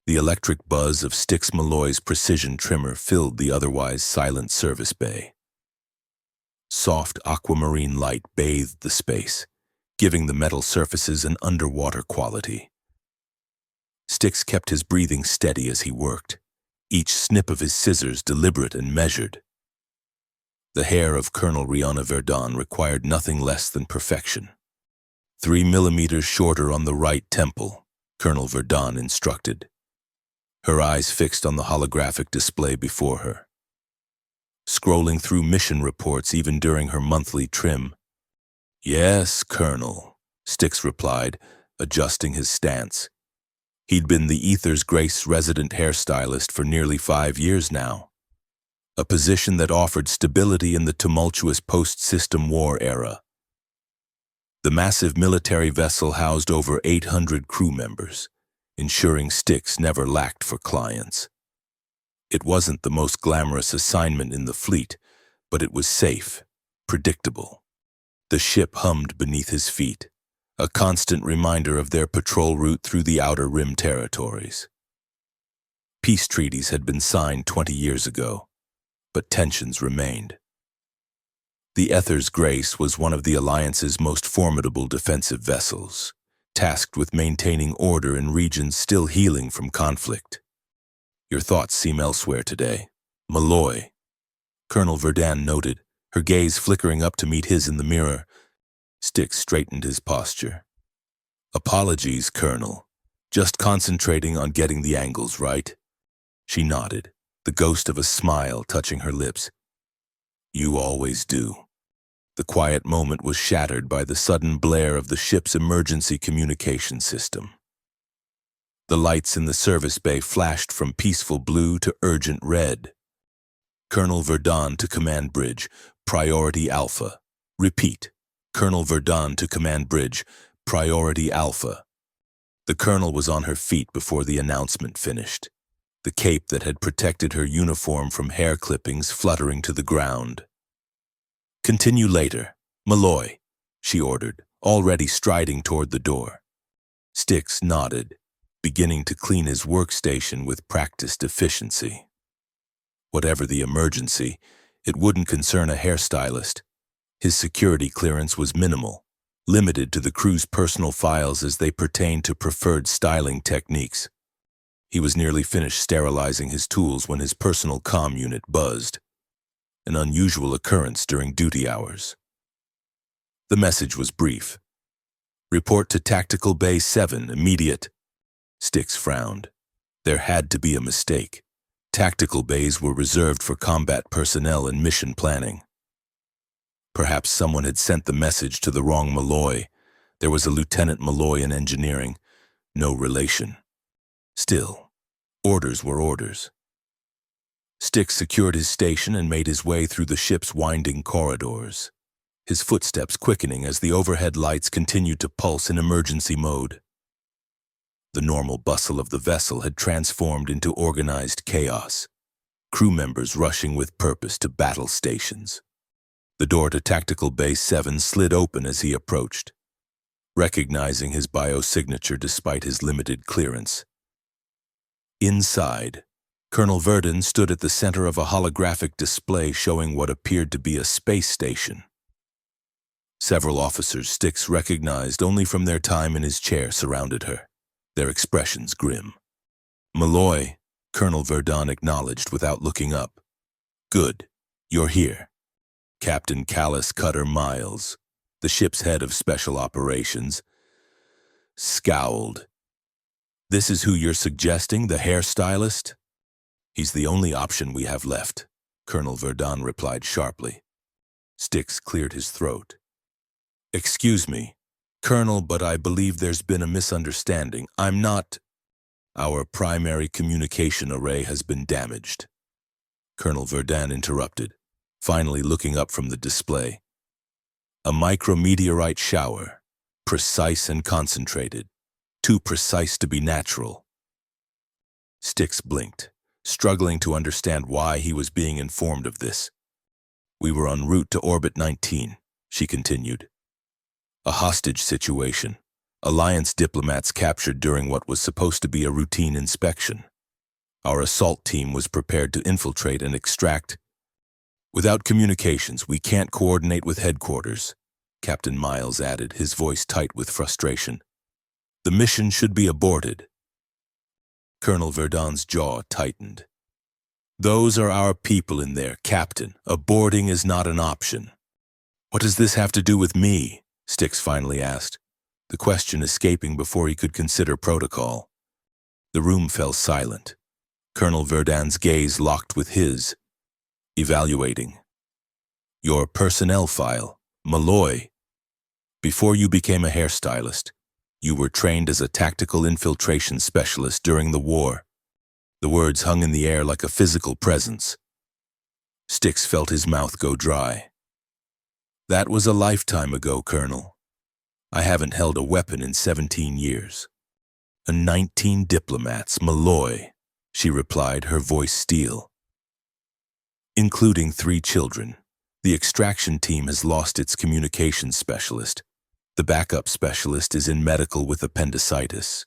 The electric buzz of Styx Malloy's precision trimmer filled the otherwise silent service bay. Soft aquamarine light bathed the space, giving the metal surfaces an underwater quality. Styx kept his breathing steady as he worked, each snip of his scissors deliberate and measured. The hair of Colonel Rihanna Verdun required nothing less than perfection. 3 millimeters shorter on the right temple, Colonel Verdun instructed, her eyes fixed on the holographic display before her. Scrolling through mission reports even during her monthly trim. "Yes, Colonel," Styx replied, adjusting his stance. He'd been the Ether's Grace resident hairstylist for nearly 5 years now, a position that offered stability in the tumultuous post-System War era. The massive military vessel housed over 800 crew members, ensuring Styx never lacked for clients. It wasn't the most glamorous assignment in the fleet, but it was safe, predictable. The ship hummed beneath his feet, a constant reminder of their patrol route through the Outer Rim territories. Peace treaties had been signed 20 years ago, but tensions remained. The Ether's Grace was one of the Alliance's most formidable defensive vessels, tasked with maintaining order in regions still healing from conflict. "Your thoughts seem elsewhere today, Malloy," Colonel Verdun noted, her gaze flickering up to meet his in the mirror. Styx straightened his posture. "Apologies, Colonel. Just concentrating on getting the angles right." She nodded, the ghost of a smile touching her lips. "You always do." The quiet moment was shattered by the sudden blare of the ship's emergency communication system. The lights in the service bay flashed from peaceful blue to urgent red. "Colonel Verdun to Command Bridge, Priority Alpha. Repeat. Colonel Verdun to Command Bridge, Priority Alpha." The colonel was on her feet before the announcement finished, the cape that had protected her uniform from hair clippings fluttering to the ground. "Continue later, Malloy," she ordered, already striding toward the door. Styx nodded, beginning to clean his workstation with practiced efficiency. Whatever the emergency, it wouldn't concern a hairstylist. His security clearance was minimal, limited to the crew's personal files as they pertained to preferred styling techniques. He was nearly finished sterilizing his tools when his personal comm unit buzzed, an unusual occurrence during duty hours. The message was brief. "Report to Tactical Bay 7, immediate." Styx frowned. There had to be a mistake. Tactical bays were reserved for combat personnel and mission planning. Perhaps someone had sent the message to the wrong Malloy. There was a Lieutenant Malloy in engineering. No relation. Still, orders were orders. Styx secured his station and made his way through the ship's winding corridors, his footsteps quickening as the overhead lights continued to pulse in emergency mode. The normal bustle of the vessel had transformed into organized chaos, crew members rushing with purpose to battle stations. The door to Tactical Base 7 slid open as he approached, recognizing his biosignature despite his limited clearance. Inside, Colonel Verdun stood at the center of a holographic display showing what appeared to be a space station. Several officers Styx recognized only from their time in his chair surrounded her, their expressions grim. "Malloy," Colonel Verdun acknowledged without looking up. "Good, you're here." Captain Callus Cutter Miles, the ship's head of special operations, scowled. "This is who you're suggesting, the hairstylist?" "He's the only option we have left," Colonel Verdun replied sharply. Styx cleared his throat. "Excuse me, Colonel, but I believe there's been a misunderstanding. I'm not... Our primary communication array has been damaged." Colonel Verdun interrupted, finally looking up from the display. "A micrometeorite shower, precise and concentrated, too precise to be natural." Styx blinked, struggling to understand why he was being informed of this. "We were en route to Orbit 19, she continued. "A hostage situation. Alliance diplomats captured during what was supposed to be a routine inspection. Our assault team was prepared to infiltrate and extract. Without communications, we can't coordinate with headquarters, Captain Miles added, his voice tight with frustration. The mission should be aborted. Colonel Verdun's jaw tightened. Those are our people in there, Captain. Aborting is not an option. What does this have to do with me? Styx finally asked, the question escaping before he could consider protocol. The room fell silent. Colonel Verdun's gaze locked with his, evaluating. Your personnel file, Malloy. Before you became a hairstylist, you were trained as a tactical infiltration specialist during the war. The words hung in the air like a physical presence. Styx felt his mouth go dry. That was a lifetime ago, Colonel. I haven't held a weapon in 17 years. 19 diplomats, Malloy, she replied, her voice steel. Including 3 children. The extraction team has lost its communications specialist. The backup specialist is in medical with appendicitis.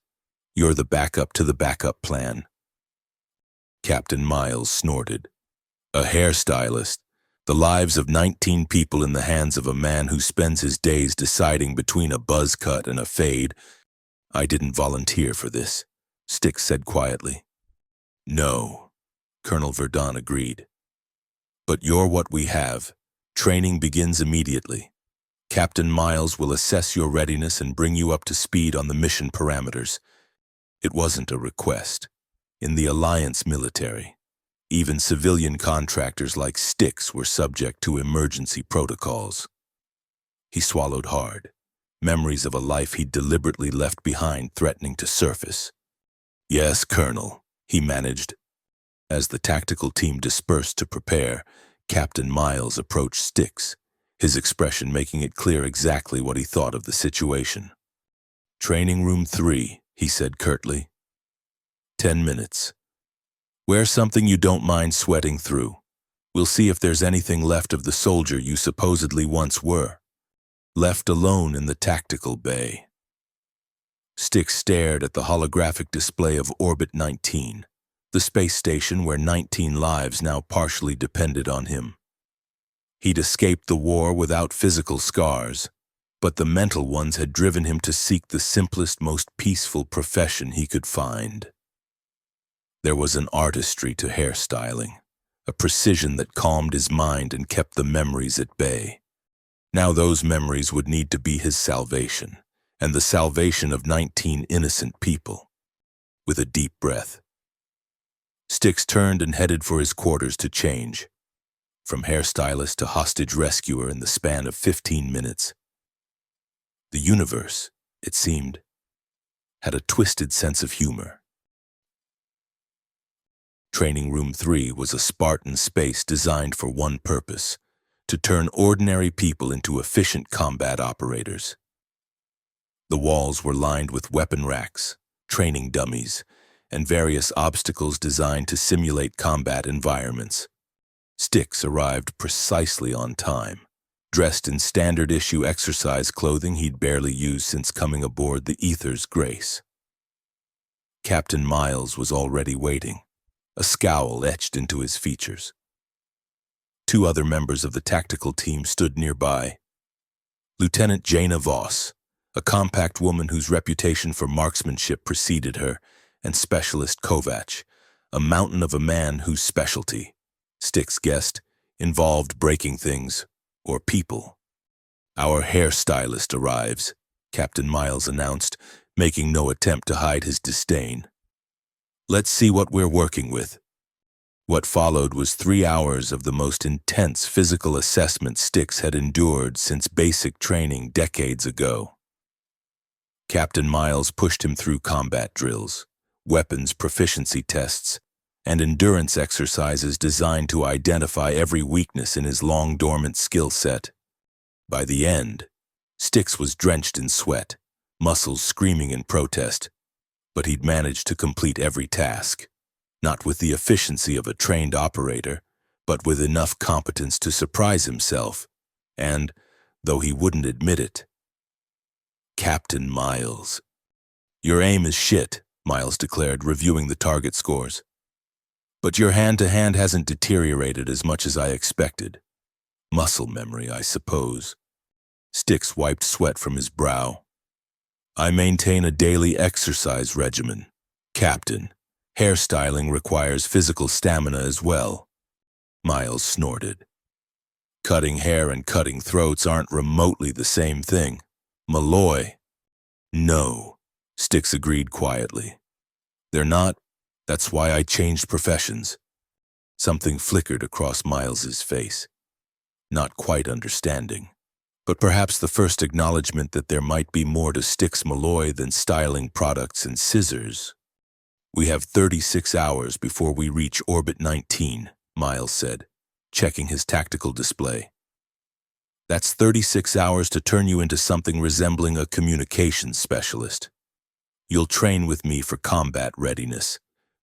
You're the backup to the backup plan. Captain Miles snorted. A hairstylist. The lives of 19 people in the hands of a man who spends his days deciding between a buzz cut and a fade. I didn't volunteer for this, Styx said quietly. No, Colonel Verdun agreed. But you're what we have. Training begins immediately. Captain Miles will assess your readiness and bring you up to speed on the mission parameters. It wasn't a request. In the Alliance military, even civilian contractors like Styx were subject to emergency protocols. He swallowed hard, memories of a life he'd deliberately left behind threatening to surface. Yes, Colonel, he managed. As the tactical team dispersed to prepare, Captain Miles approached Styx, his expression making it clear exactly what he thought of the situation. Training room 3, he said curtly. 10 minutes. Wear something you don't mind sweating through. We'll see if there's anything left of the soldier you supposedly once were. Left alone in the tactical bay. Styx stared at the holographic display of Orbit 19, the space station where 19 lives now partially depended on him. He'd escaped the war without physical scars, but the mental ones had driven him to seek the simplest, most peaceful profession he could find. There was an artistry to hairstyling, a precision that calmed his mind and kept the memories at bay. Now those memories would need to be his salvation, and the salvation of 19 innocent people. With a deep breath, Styx turned and headed for his quarters to change. From hairstylist to hostage rescuer in the span of 15 minutes. The universe, it seemed, had a twisted sense of humor. Training Room 3 was a Spartan space designed for one purpose, to turn ordinary people into efficient combat operators. The walls were lined with weapon racks, training dummies, and various obstacles designed to simulate combat environments. Styx arrived precisely on time, dressed in standard-issue exercise clothing he'd barely used since coming aboard the Ether's Grace. Captain Miles was already waiting, a scowl etched into his features. 2 other members of the tactical team stood nearby. Lieutenant Jaina Voss, a compact woman whose reputation for marksmanship preceded her, and Specialist Kovac, a mountain of a man whose specialty, Styx guessed, involved breaking things, or people. Our hairstylist arrives, Captain Miles announced, making no attempt to hide his disdain. Let's see what we're working with. What followed was 3 hours of the most intense physical assessment Styx had endured since basic training decades ago. Captain Miles pushed him through combat drills, weapons proficiency tests, and endurance exercises designed to identify every weakness in his long-dormant skill set. By the end, Styx was drenched in sweat, muscles screaming in protest, but he'd managed to complete every task, not with the efficiency of a trained operator, but with enough competence to surprise himself, and, though he wouldn't admit it, Captain Miles. Your aim is shit, Miles declared, reviewing the target scores. But your hand-to-hand hasn't deteriorated as much as I expected. Muscle memory, I suppose. Styx wiped sweat from his brow. I maintain a daily exercise regimen. Captain, hairstyling requires physical stamina as well. Miles snorted. Cutting hair and cutting throats aren't remotely the same thing. Malloy. No, Styx agreed quietly. They're not. That's why I changed professions. Something flickered across Miles's face. Not quite understanding, but perhaps the first acknowledgement that there might be more to Styx Malloy than styling products and scissors. We have 36 hours before we reach Orbit 19, Miles said, checking his tactical display. That's 36 hours to turn you into something resembling a communications specialist. You'll train with me for combat readiness,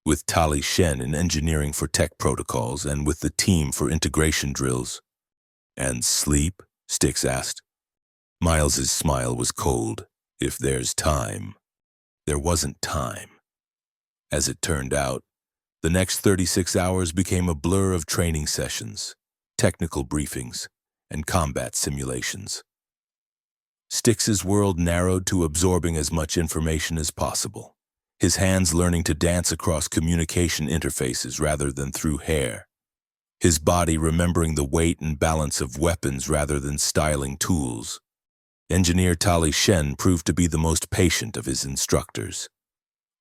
with Tali Shen in engineering for tech protocols, and with the team for integration drills. And sleep? Styx asked. Miles's smile was cold. If there's time. There wasn't time. As it turned out, the next 36 hours became a blur of training sessions, technical briefings, and combat simulations. Styx's world narrowed to absorbing as much information as possible, his hands learning to dance across communication interfaces rather than through hair, his body remembering the weight and balance of weapons rather than styling tools. Engineer Tali Shen proved to be the most patient of his instructors,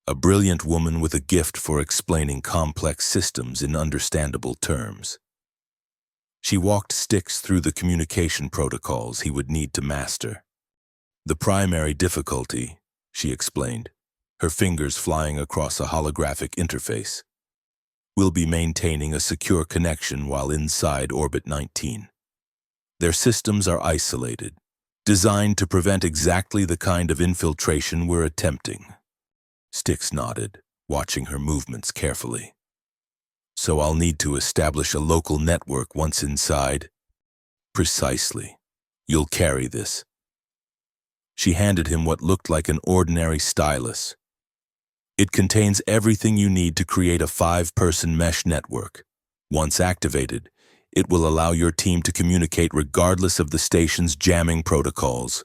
a brilliant woman with a gift for explaining complex systems in understandable terms. She walked Styx through the communication protocols he would need to master. The primary difficulty, she explained, her fingers flying across a holographic interface, will be maintaining a secure connection while inside Orbit 19. Their systems are isolated, designed to prevent exactly the kind of infiltration we're attempting. Styx nodded, watching her movements carefully. So I'll need to establish a local network once inside? Precisely. You'll carry this. She handed him what looked like an ordinary stylus. It contains everything you need to create a 5-person mesh network. Once activated, it will allow your team to communicate regardless of the station's jamming protocols.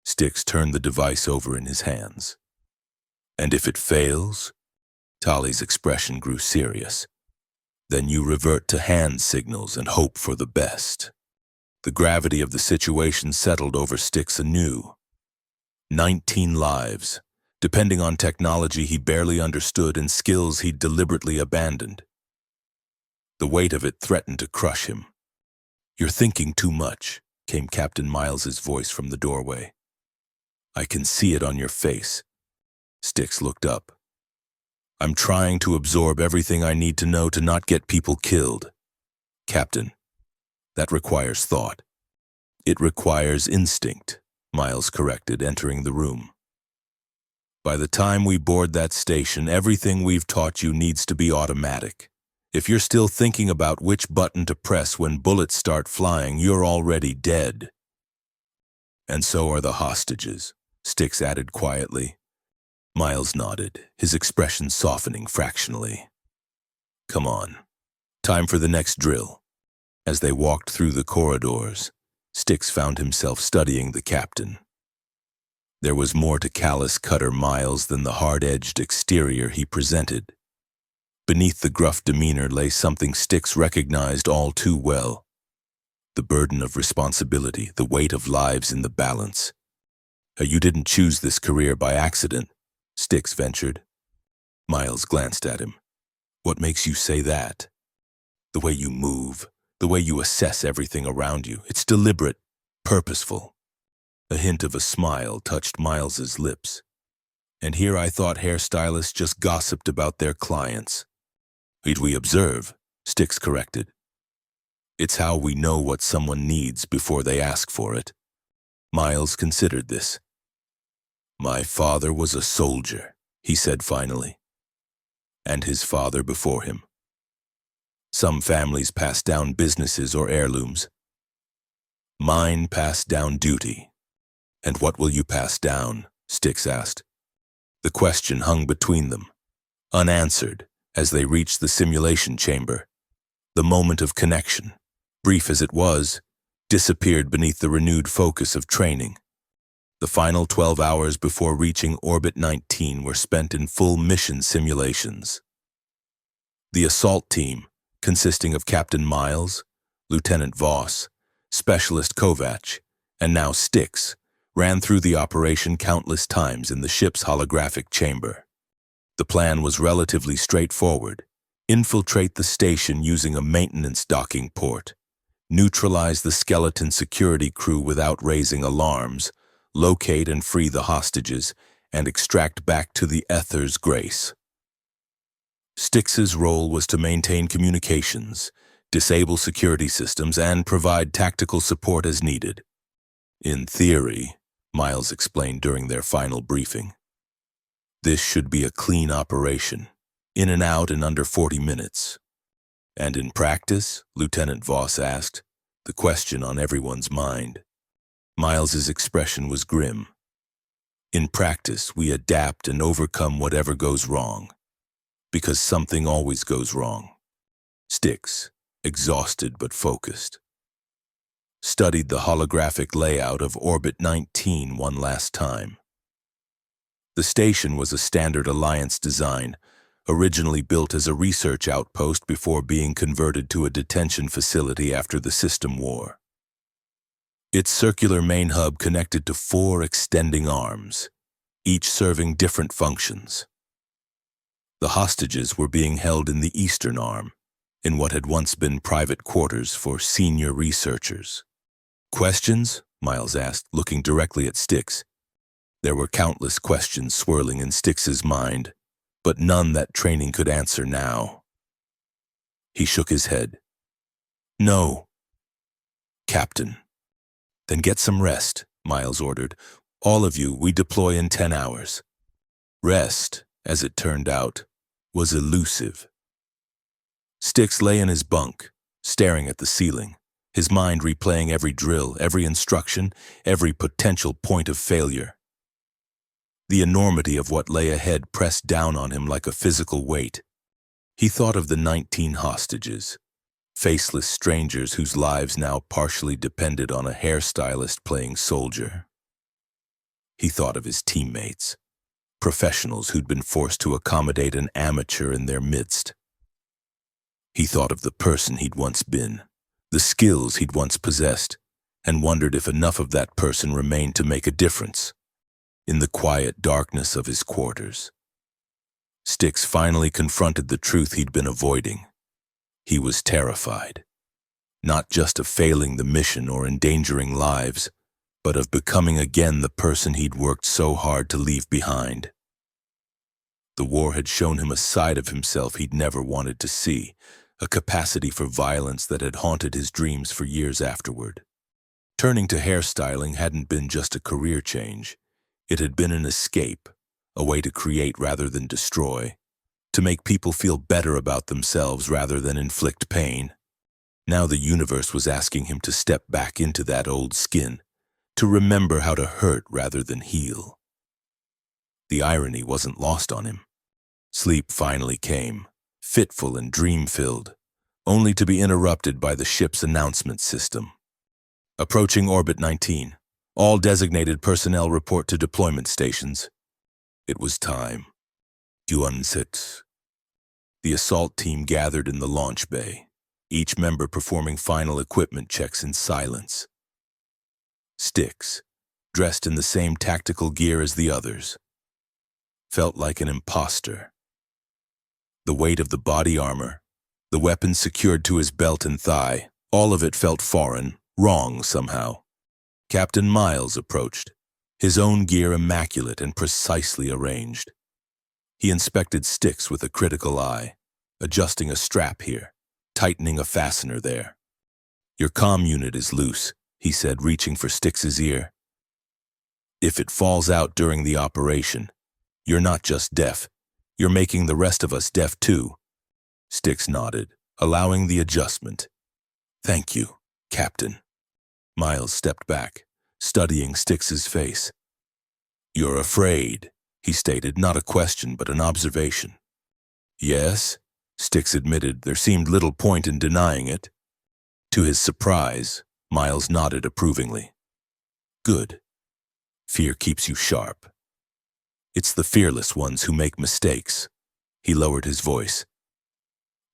Styx turned the device over in his hands. And if it fails? Tali's expression grew serious. Then you revert to hand signals and hope for the best. The gravity of the situation settled over Styx anew. 19 lives, depending on technology he barely understood and skills he'd deliberately abandoned. The weight of it threatened to crush him. You're thinking too much, came Captain Miles's voice from the doorway. I can see it on your face. Styx looked up. I'm trying to absorb everything I need to know to not get people killed. Captain, that requires thought. It requires instinct, Miles corrected, entering the room. By the time we board that station, everything we've taught you needs to be automatic. If you're still thinking about which button to press when bullets start flying, you're already dead. And so are the hostages, Styx added quietly. Miles nodded, his expression softening fractionally. Come on. Time for the next drill. As they walked through the corridors, Styx found himself studying the captain. There was more to callous Cutter Miles than the hard-edged exterior he presented. Beneath the gruff demeanor lay something Styx recognized all too well. The burden of responsibility, the weight of lives in the balance. You didn't choose this career by accident, Styx ventured. Miles glanced at him. What makes you say that? The way you move, the way you assess everything around you. It's deliberate, purposeful. A hint of a smile touched Miles's lips. And here I thought hairstylists just gossiped about their clients. We observe, Styx corrected. It's how we know what someone needs before they ask for it. Miles considered this. My father was a soldier, he said finally. And his father before him. Some families pass down businesses or heirlooms. Mine passed down duty. "And what will you pass down?" Styx asked. The question hung between them, unanswered, as they reached the simulation chamber. The moment of connection, brief as it was, disappeared beneath the renewed focus of training. The final 12 hours before reaching Orbit 19 were spent in full mission simulations. The assault team, consisting of Captain Miles, Lieutenant Voss, Specialist Kovac, and now Styx, ran through the operation countless times in the ship's holographic chamber. The plan was relatively straightforward: infiltrate the station using a maintenance docking port, neutralize the skeleton security crew without raising alarms, locate and free the hostages, and extract back to the Ether's grace. Styx's role was to maintain communications, disable security systems, and provide tactical support as needed. In theory, Miles explained during their final briefing, this should be a clean operation, in and out in under 40 minutes. And in practice, Lieutenant Voss asked, the question on everyone's mind. Miles's expression was grim. In practice, we adapt and overcome whatever goes wrong, because something always goes wrong. Styx, exhausted but focused, studied the holographic layout of Orbit 19 one last time. The station was a standard Alliance design, originally built as a research outpost before being converted to a detention facility after the system war. Its circular main hub connected to 4 extending arms, each serving different functions. The hostages were being held in the eastern arm, in what had once been private quarters for senior researchers. Questions? Miles asked, looking directly at Styx. There were countless questions swirling in Styx's mind, but none that training could answer now. He shook his head. No. Captain. Then get some rest, Miles ordered. All of you, we deploy in 10 hours. Rest, as it turned out, was elusive. Styx lay in his bunk, staring at the ceiling, his mind replaying every drill, every instruction, every potential point of failure. The enormity of what lay ahead pressed down on him like a physical weight. He thought of the 19 hostages, faceless strangers whose lives now partially depended on a hairstylist playing soldier. He thought of his teammates, professionals who'd been forced to accommodate an amateur in their midst. He thought of the person he'd once been, the skills he'd once possessed, and wondered if enough of that person remained to make a difference. In the quiet darkness of his quarters, Styx finally confronted the truth he'd been avoiding. He was terrified, not just of failing the mission or endangering lives, but of becoming again the person he'd worked so hard to leave behind. The war had shown him a side of himself he'd never wanted to see, a capacity for violence that had haunted his dreams for years afterward. Turning to hairstyling hadn't been just a career change. It had been an escape, a way to create rather than destroy, to make people feel better about themselves rather than inflict pain. Now the universe was asking him to step back into that old skin, to remember how to hurt rather than heal. The irony wasn't lost on him. Sleep finally came, fitful and dream-filled, only to be interrupted by the ship's announcement system. Approaching Orbit 19. All designated personnel report to deployment stations. It was time. Uansit. The assault team gathered in the launch bay, each member performing final equipment checks in silence. Styx, dressed in the same tactical gear as the others, felt like an imposter. The weight of the body armor, the weapons secured to his belt and thigh, all of it felt foreign, wrong somehow. Captain Miles approached, his own gear immaculate and precisely arranged. He inspected Styx with a critical eye, adjusting a strap here, tightening a fastener there. Your comm unit is loose, he said, reaching for Styx's ear. If it falls out during the operation, you're not just deaf, you're making the rest of us deaf too. Styx nodded, allowing the adjustment. Thank you, Captain. Miles stepped back, studying Styx's face. "You're afraid," he stated, not a question but an observation. "Yes," Styx admitted. There seemed little point in denying it. To his surprise, Miles nodded approvingly. "Good. Fear keeps you sharp. It's the fearless ones who make mistakes." He lowered his voice.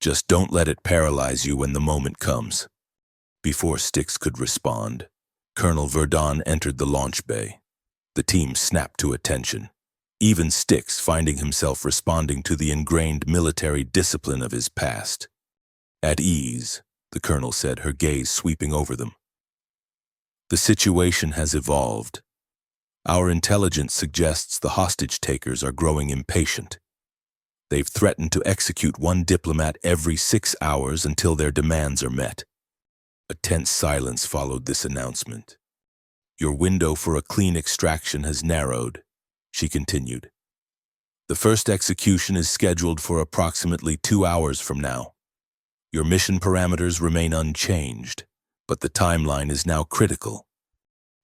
"Just don't let it paralyze you when the moment comes." Before Styx could respond, Colonel Verdun entered the launch bay. The team snapped to attention, even Styx finding himself responding to the ingrained military discipline of his past. "At ease," the colonel said, her gaze sweeping over them. "The situation has evolved. Our intelligence suggests the hostage-takers are growing impatient. They've threatened to execute one diplomat every 6 hours until their demands are met." A tense silence followed this announcement. "Your window for a clean extraction has narrowed," she continued. "The first execution is scheduled for approximately 2 hours from now. Your mission parameters remain unchanged, but the timeline is now critical."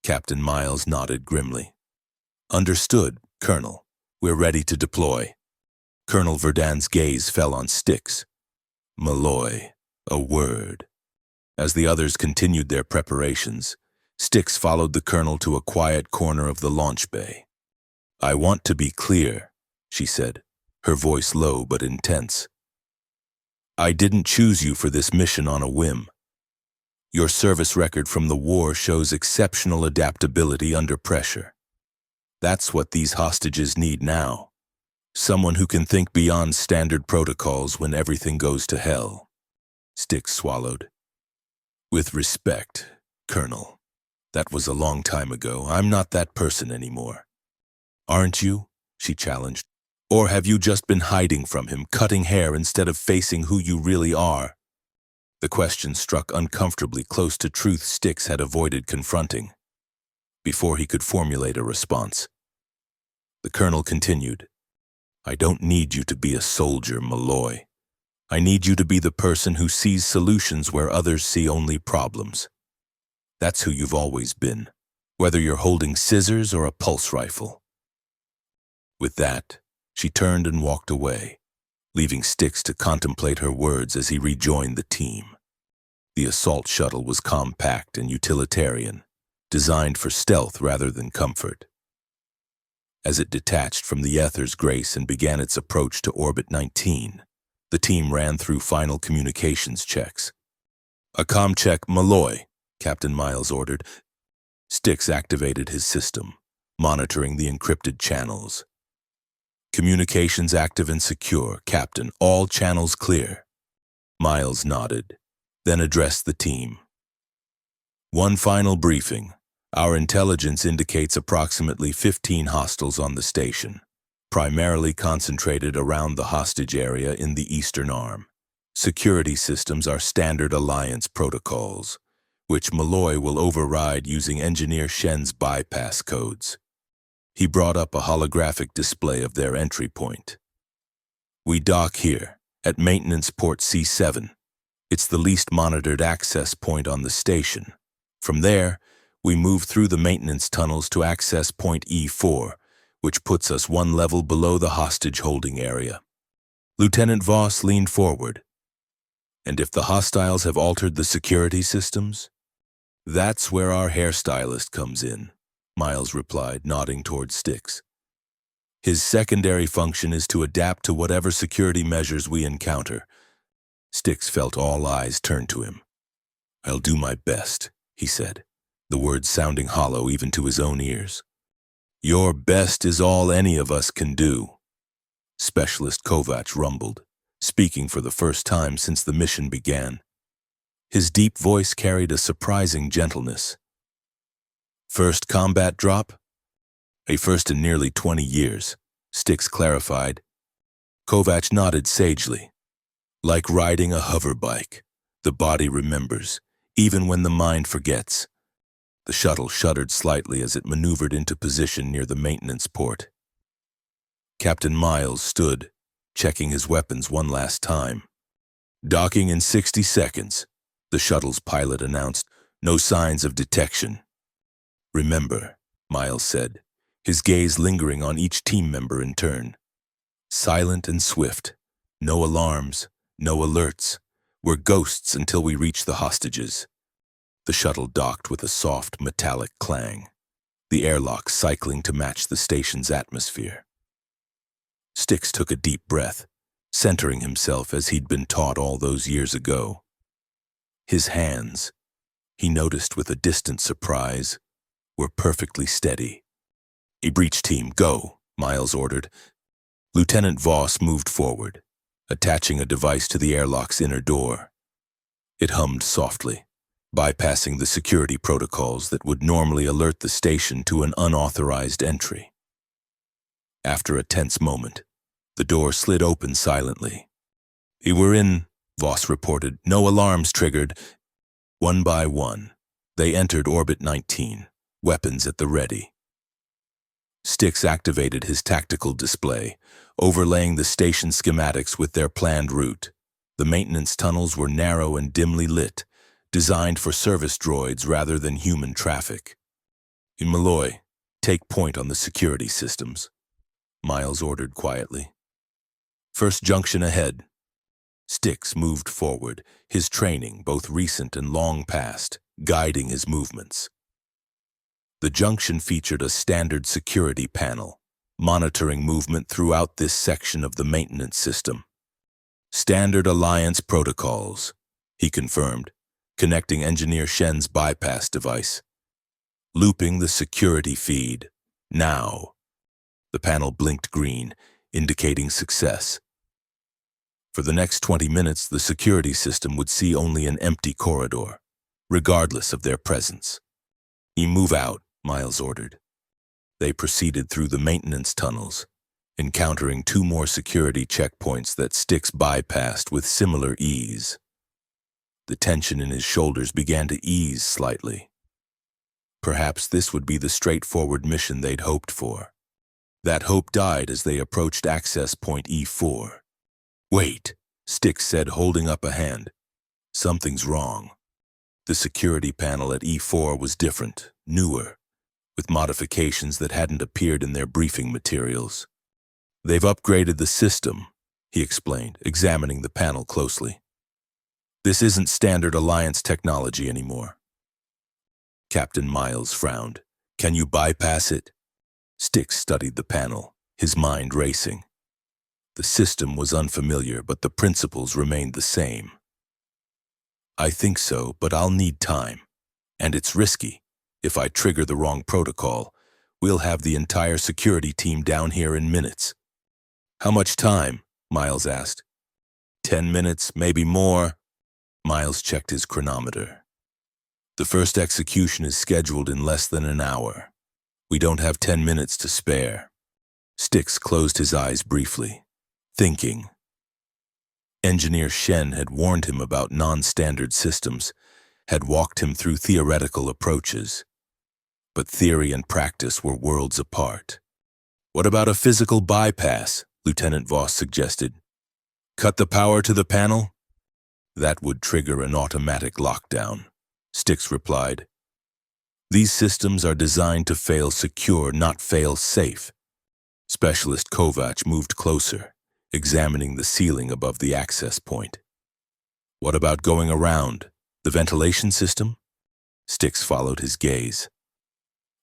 Captain Miles nodded grimly. "Understood, Colonel. We're ready to deploy." Colonel Verdun's gaze fell on Styx. "Malloy, a word." As the others continued their preparations, Styx followed the colonel to a quiet corner of the launch bay. "I want to be clear," she said, her voice low but intense. "I didn't choose you for this mission on a whim. Your service record from the war shows exceptional adaptability under pressure. That's what these hostages need now. Someone who can think beyond standard protocols when everything goes to hell." Styx swallowed. "With respect, Colonel, that was a long time ago. I'm not that person anymore." "Aren't you?" she challenged. "Or have you just been hiding from him, cutting hair instead of facing who you really are?" The question struck uncomfortably close to truth Styx had avoided confronting. Before he could formulate a response, the colonel continued, "I don't need you to be a soldier, Malloy. I need you to be the person who sees solutions where others see only problems. That's who you've always been, whether you're holding scissors or a pulse rifle." With that, she turned and walked away, leaving Styx to contemplate her words as he rejoined the team. The assault shuttle was compact and utilitarian, designed for stealth rather than comfort. As it detached from the Ether's grace and began its approach to Orbit 19, the team ran through final communications checks. "A comm check, Malloy," Captain Miles ordered. Styx activated his system, monitoring the encrypted channels. "Communications active and secure, Captain. All channels clear." Miles nodded, then addressed the team. "One final briefing. Our intelligence indicates approximately 15 hostiles on the station, primarily concentrated around the hostage area in the Eastern Arm. Security systems are standard Alliance protocols, which Malloy will override using Engineer Shen's bypass codes." He brought up a holographic display of their entry point. "We dock here, at Maintenance Port C7. It's the least monitored access point on the station. From there, we move through the maintenance tunnels to access point E4, which puts us one level below the hostage holding area." Lieutenant Voss leaned forward. "And if the hostiles have altered the security systems?" "That's where our hairstylist comes in," Miles replied, nodding towards Styx. "His secondary function is to adapt to whatever security measures we encounter." Styx felt all eyes turn to him. "I'll do my best," he said, the words sounding hollow even to his own ears. "Your best is all any of us can do," Specialist Kovac rumbled, speaking for the first time since the mission began. His deep voice carried a surprising gentleness. "First combat drop?" "A first in nearly 20 years, Styx clarified. Kovac nodded sagely. "Like riding a hoverbike, the body remembers, even when the mind forgets." The shuttle shuddered slightly as it maneuvered into position near the maintenance port. Captain Miles stood, checking his weapons one last time. "Docking in 60 seconds, the shuttle's pilot announced. "No signs of detection." Remember, Miles said, his gaze lingering on each team member in turn. Silent and swift. No alarms, no alerts. We're ghosts until we reach the hostages. The shuttle docked with a soft, metallic clang, the airlock cycling to match the station's atmosphere. Styx took a deep breath, centering himself as he'd been taught all those years ago. His hands, he noticed with a distant surprise, were perfectly steady. "A breach team, go," Miles ordered. Lieutenant Voss moved forward, attaching a device to the airlock's inner door. It hummed softly, bypassing the security protocols that would normally alert the station to an unauthorized entry. After a tense moment, the door slid open silently. "We were in," Voss reported. "No alarms triggered." One by one, they entered Orbit 19, weapons at the ready. Styx activated his tactical display, overlaying the station schematics with their planned route. The maintenance tunnels were narrow and dimly lit, designed for service droids rather than human traffic. "Malloy, take point on the security systems," Miles ordered quietly. "First junction ahead." Styx moved forward, his training, both recent and long past, guiding his movements. The junction featured a standard security panel, monitoring movement throughout this section of the maintenance system. "Standard Alliance protocols," he confirmed, connecting Engineer Shen's bypass device. "Looping the security feed. Now." The panel blinked green, indicating success. For the next 20 minutes, the security system would see only an empty corridor, regardless of their presence. "You move out," Miles ordered. They proceeded through the maintenance tunnels, encountering 2 more security checkpoints that Styx bypassed with similar ease. The tension in his shoulders began to ease slightly. Perhaps this would be the straightforward mission they'd hoped for. That hope died as they approached access point E4. "Wait," Styx said, holding up a hand. "Something's wrong." The security panel at E4 was different, newer, with modifications that hadn't appeared in their briefing materials. "They've upgraded the system," he explained, examining the panel closely. "This isn't standard Alliance technology anymore." Captain Miles frowned. "Can you bypass it?" Styx studied the panel, his mind racing. The system was unfamiliar, but the principles remained the same. "I think so, but I'll need time. And it's risky. If I trigger the wrong protocol, we'll have the entire security team down here in minutes." "How much time?" Miles asked. 10 minutes, maybe more." Miles checked his chronometer. "The first execution is scheduled in less than an hour. We don't have 10 minutes to spare." Styx closed his eyes briefly, thinking. Engineer Shen had warned him about non-standard systems, had walked him through theoretical approaches. But theory and practice were worlds apart. "What about a physical bypass?" Lieutenant Voss suggested. "Cut the power to the panel?" "That would trigger an automatic lockdown," Styx replied. "These systems are designed to fail secure, not fail safe." Specialist Kovac moved closer, examining the ceiling above the access point. "What about going around? The ventilation system?" Styx followed his gaze.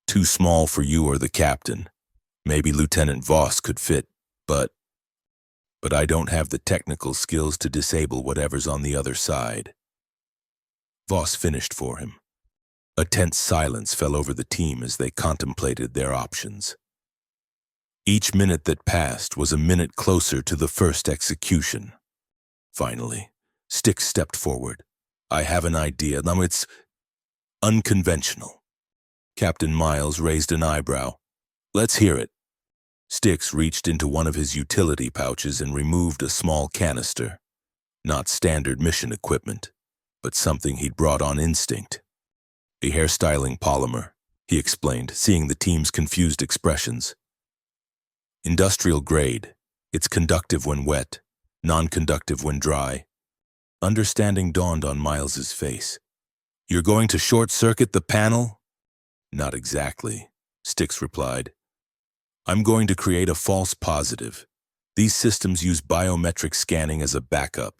"Too small for you or the captain. Maybe Lieutenant Voss could fit, but I don't have the technical skills to disable whatever's on the other side." Voss finished for him. A tense silence fell over the team as they contemplated their options. Each minute that passed was a minute closer to the first execution. Finally, Styx stepped forward. "I have an idea. Now it's unconventional." Captain Miles raised an eyebrow. "Let's hear it." Styx reached into one of his utility pouches and removed a small canister. Not standard mission equipment, but something he'd brought on instinct. "A hairstyling polymer," he explained, seeing the team's confused expressions. "Industrial grade. It's conductive when wet, non-conductive when dry." Understanding dawned on Miles's face. "You're going to short-circuit the panel?" Not exactly, Styx replied. I'm going to create a false positive. These systems use biometric scanning as a backup.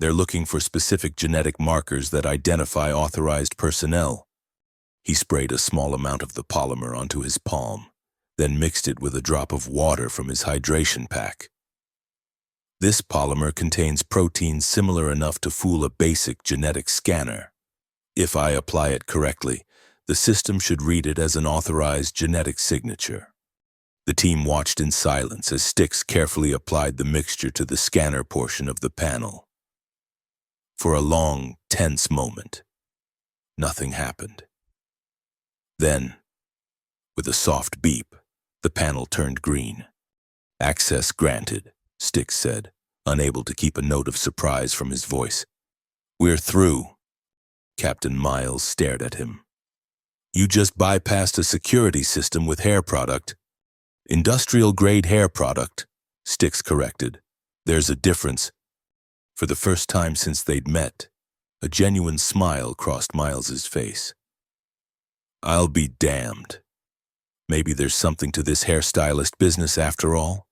They're looking for specific genetic markers that identify authorized personnel. He sprayed a small amount of the polymer onto his palm, then mixed it with a drop of water from his hydration pack. This polymer contains proteins similar enough to fool a basic genetic scanner. If I apply it correctly, the system should read it as an authorized genetic signature. The team watched in silence as Styx carefully applied the mixture to the scanner portion of the panel. For a long, tense moment, nothing happened. Then, with a soft beep, the panel turned green. Access granted, Styx said, unable to keep a note of surprise from his voice. We're through. Captain Miles stared at him. You just bypassed a security system with hair product. Industrial-grade hair product, Styx corrected. There's a difference. For the first time since they'd met, a genuine smile crossed Miles's face. I'll be damned. Maybe there's something to this hairstylist business after all?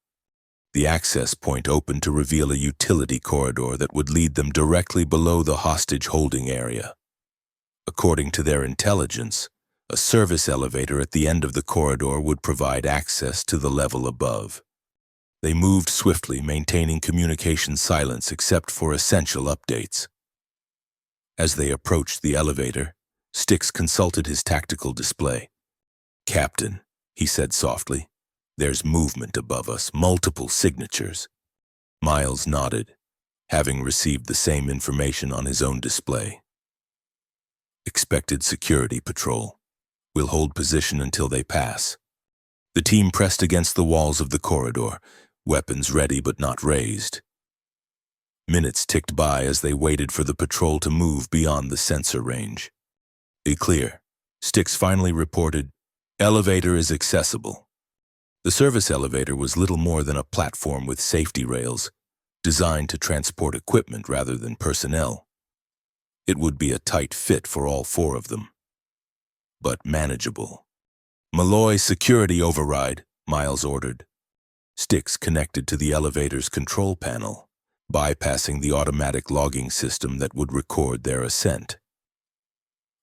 The access point opened to reveal a utility corridor that would lead them directly below the hostage holding area. According to their intelligence, a service elevator at the end of the corridor would provide access to the level above. They moved swiftly, maintaining communication silence except for essential updates. As they approached the elevator, Styx consulted his tactical display. Captain, he said softly, there's movement above us, multiple signatures. Miles nodded, having received the same information on his own display. Expected security patrol. We'll hold position until they pass. The team pressed against the walls of the corridor, weapons ready but not raised. Minutes ticked by as they waited for the patrol to move beyond the sensor range. Clear. Styx finally reported, elevator is accessible. The service elevator was little more than a platform with safety rails, designed to transport equipment rather than personnel. It would be a tight fit for all four of them, but manageable. Malloy security override, Miles ordered. Styx connected to the elevator's control panel, bypassing the automatic logging system that would record their ascent.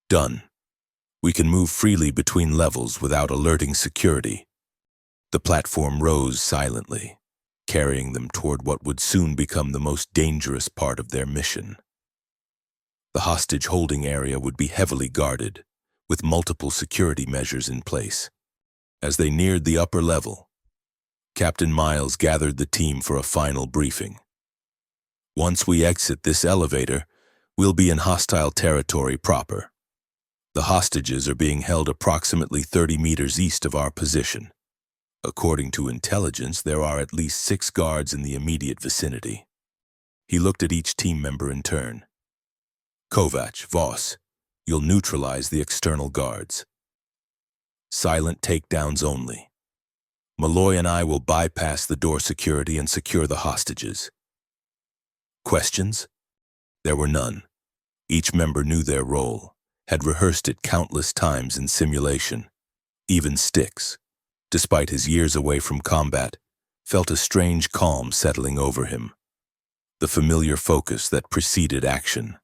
Done. We can move freely between levels without alerting security. The platform rose silently, carrying them toward what would soon become the most dangerous part of their mission. The hostage holding area would be heavily guarded, with multiple security measures in place. As they neared the upper level, Captain Miles gathered the team for a final briefing. Once we exit this elevator, we'll be in hostile territory proper. The hostages are being held approximately 30 meters east of our position. According to intelligence, there are at least 6 guards in the immediate vicinity. He looked at each team member in turn. Kovac, Voss, you'll neutralize the external guards. Silent takedowns only. Malloy and I will bypass the door security and secure the hostages. Questions? There were none. Each member knew their role, had rehearsed it countless times in simulation. Even Styx, despite his years away from combat, felt a strange calm settling over him. The familiar focus that preceded action.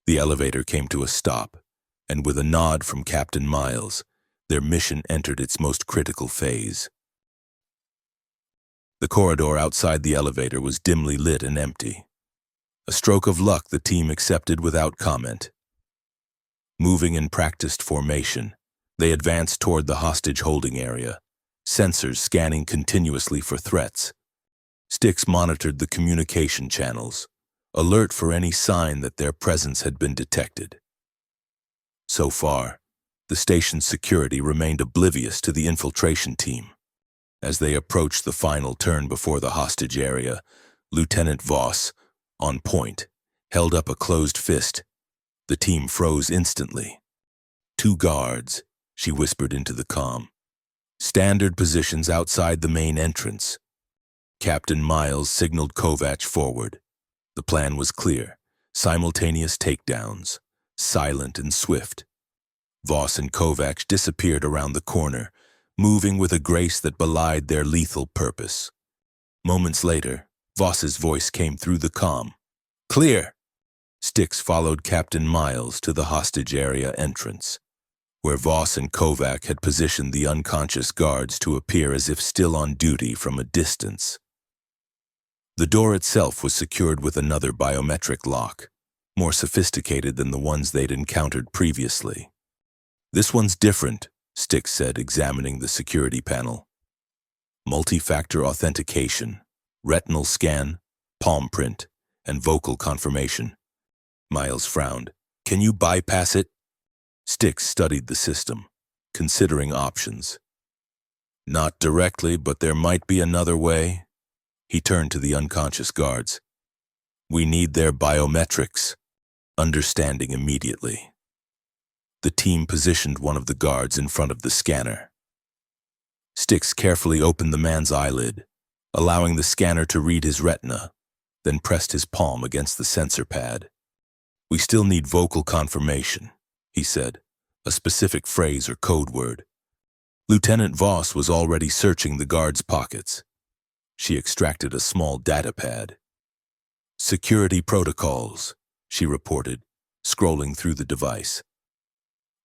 The elevator came to a stop, and with a nod from Captain Miles, their mission entered its most critical phase. The corridor outside the elevator was dimly lit and empty. A stroke of luck the team accepted without comment. Moving in practiced formation, they advanced toward the hostage holding area, sensors scanning continuously for threats. Styx monitored the communication channels, alert for any sign that their presence had been detected. So far, the station's security remained oblivious to the infiltration team. As they approached the final turn before the hostage area, Lieutenant Voss, on point, held up a closed fist. The team froze instantly. 2 guards, she whispered into the comm. Standard positions outside the main entrance. Captain Miles signaled Kovac forward. The plan was clear: simultaneous takedowns, silent and swift. Voss and Kovacs disappeared around the corner, moving with a grace that belied their lethal purpose. Moments later, Voss's voice came through the comm. "Clear!" Styx followed Captain Miles to the hostage area entrance, where Voss and Kovac had positioned the unconscious guards to appear as if still on duty from a distance. The door itself was secured with another biometric lock, more sophisticated than the ones they'd encountered previously. "This one's different," Styx said, examining the security panel. "Multi-factor authentication, retinal scan, palm print, and vocal confirmation." Miles frowned. "Can you bypass it?" Styx studied the system, considering options. "Not directly, but there might be another way." He turned to the unconscious guards. "We need their biometrics." Understanding immediately. The team positioned one of the guards in front of the scanner. Styx carefully opened the man's eyelid, allowing the scanner to read his retina, then pressed his palm against the sensor pad. "We still need vocal confirmation," he said, a specific phrase or code word. Lieutenant Voss was already searching the guard's pockets. She extracted a small data pad. "Security protocols," she reported, scrolling through the device.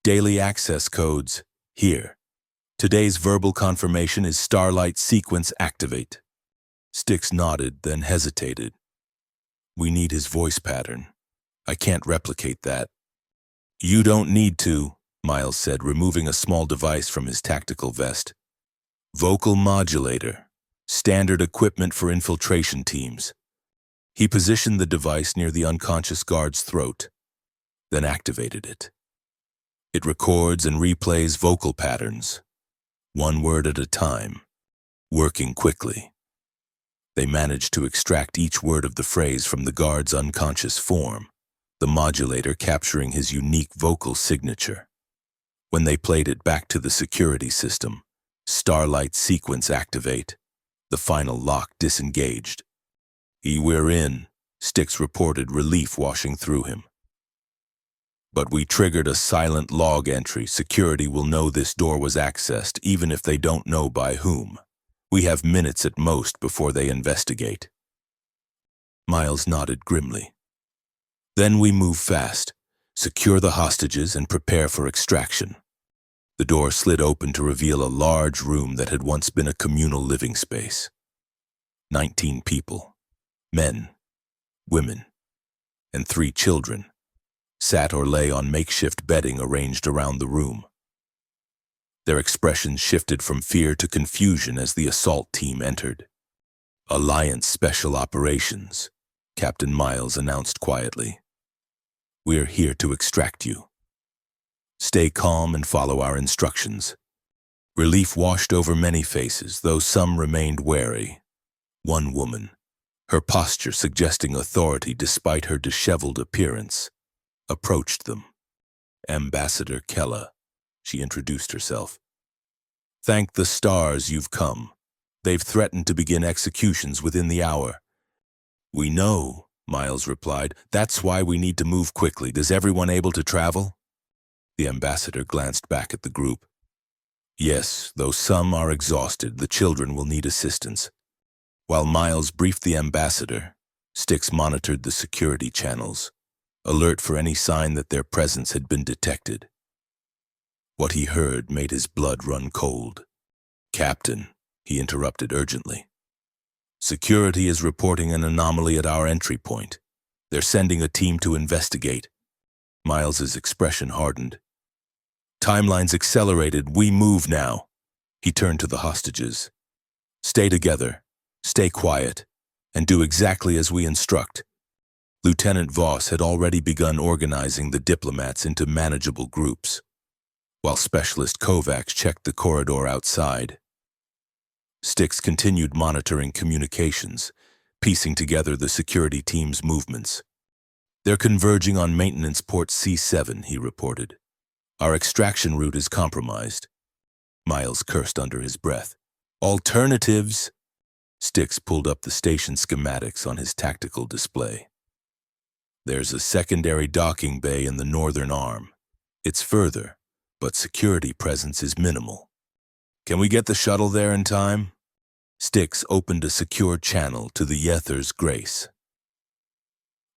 "Daily access codes, here. Today's verbal confirmation is Starlight Sequence Activate." Styx nodded, then hesitated. "We need his voice pattern. I can't replicate that." "You don't need to," Miles said, removing a small device from his tactical vest. "Vocal modulator, standard equipment for infiltration teams." He positioned the device near the unconscious guard's throat, then activated it. It records and replays vocal patterns, one word at a time, working quickly. They managed to extract each word of the phrase from the guard's unconscious form, the modulator capturing his unique vocal signature. When they played it back to the security system, Starlight Sequence Activate, the final lock disengaged. "We're in," Styx reported, relief washing through him. "But we triggered a silent log entry. Security will know this door was accessed, even if they don't know by whom. We have minutes at most before they investigate." Miles nodded grimly. "Then we move fast, secure the hostages, and prepare for extraction." The door slid open to reveal a large room that had once been a communal living space. 19 people, men, women, and 3 children, sat or lay on makeshift bedding arranged around the room. Their expressions shifted from fear to confusion as the assault team entered. "Alliance Special Operations," Captain Miles announced quietly. "We're here to extract you. Stay calm and follow our instructions." Relief washed over many faces, though some remained wary. One woman, her posture suggesting authority despite her disheveled appearance, approached them. "Ambassador Kella," she introduced herself. "Thank the stars you've come. They've threatened to begin executions within the hour." "We know," Miles replied. "That's why we need to move quickly. Is everyone able to travel?" The ambassador glanced back at the group. "Yes, though some are exhausted, the children will need assistance." While Miles briefed the ambassador, Styx monitored the security channels, alert for any sign that their presence had been detected. What he heard made his blood run cold. "Captain," he interrupted urgently. "Security is reporting an anomaly at our entry point. They're sending a team to investigate." Miles's expression hardened. "Timeline's accelerated. We move now." He turned to the hostages. "Stay together, stay quiet, and do exactly as we instruct." Lieutenant Voss had already begun organizing the diplomats into manageable groups, while Specialist Kovacs checked the corridor outside. Styx continued monitoring communications, piecing together the security team's movements. "They're converging on maintenance port C7, he reported. "Our extraction route is compromised." Miles cursed under his breath. "Alternatives!" Styx pulled up the station schematics on his tactical display. "There's a secondary docking bay in the northern arm. It's further, but security presence is minimal. Can we get the shuttle there in time? Styx opened a secure channel to the Yether's Grace.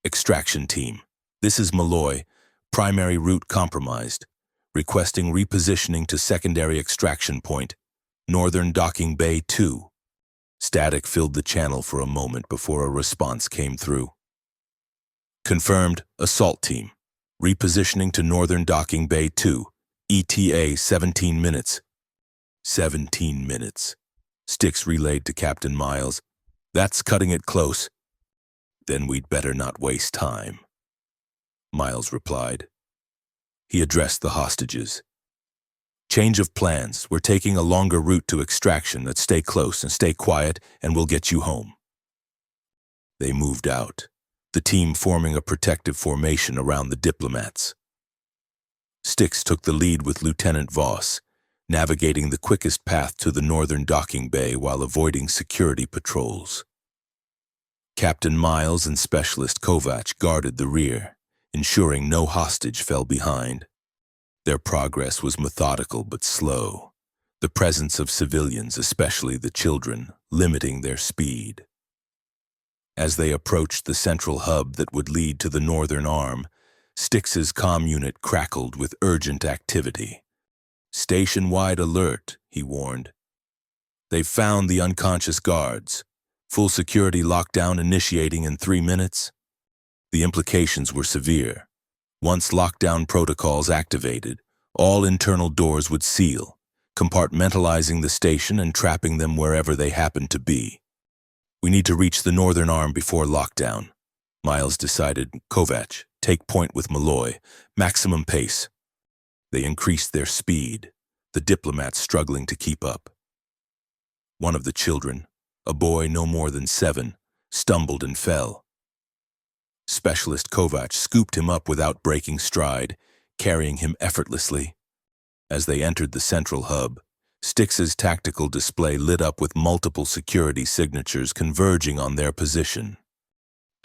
Extraction team. This is Malloy, primary route compromised, requesting repositioning to secondary extraction point, Northern Docking Bay 2. Static filled the channel for a moment before a response came through. Confirmed, assault team. Repositioning to Northern Docking Bay 2, ETA 17 minutes. 17 minutes. Styx relayed to Captain Miles. That's cutting it close. Then we'd better not waste time. Miles replied. He addressed the hostages. Change of plans. We're taking a longer route to extraction. Let's stay close and stay quiet, and we'll get you home. They moved out, the team forming a protective formation around the diplomats. Styx took the lead with Lieutenant Voss, navigating the quickest path to the northern docking bay while avoiding security patrols. Captain Miles and Specialist Kovac guarded the rear, ensuring no hostage fell behind. Their progress was methodical but slow, the presence of civilians, especially the children, limiting their speed. As they approached the central hub that would lead to the northern arm, Styx's comm unit crackled with urgent activity. "Station-wide alert," he warned. "They've found the unconscious guards. Full security lockdown initiating in 3 minutes." The implications were severe. Once lockdown protocols activated, all internal doors would seal, compartmentalizing the station and trapping them wherever they happened to be. "We need to reach the northern arm before lockdown," Miles decided. "Kovac, take point with Malloy. Maximum pace." They increased their speed, the diplomats struggling to keep up. One of the children, a boy no more than 7, stumbled and fell. Specialist Kovac scooped him up without breaking stride, carrying him effortlessly. As they entered the central hub, Styx's tactical display lit up with multiple security signatures converging on their position.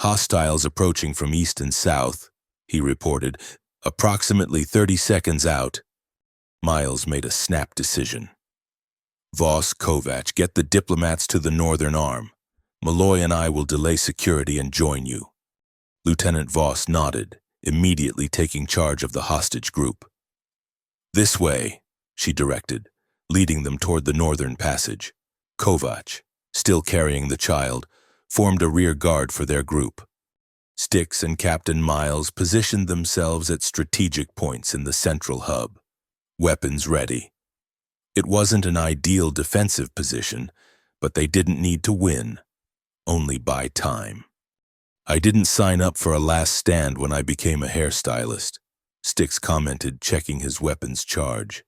"Hostiles approaching from east and south," he reported, "approximately 30 seconds out." Miles made a snap decision. "Voss, Kovac, get the diplomats to the northern arm. Malloy and I will delay security and join you." Lieutenant Voss nodded, immediately taking charge of the hostage group. "This way," she directed, leading them toward the northern passage. Kovac, still carrying the child, formed a rear guard for their group. Styx and Captain Miles positioned themselves at strategic points in the central hub, weapons ready. It wasn't an ideal defensive position, but they didn't need to win, only buy time. "I didn't sign up for a last stand when I became a hairstylist," Styx commented, checking his weapon's charge.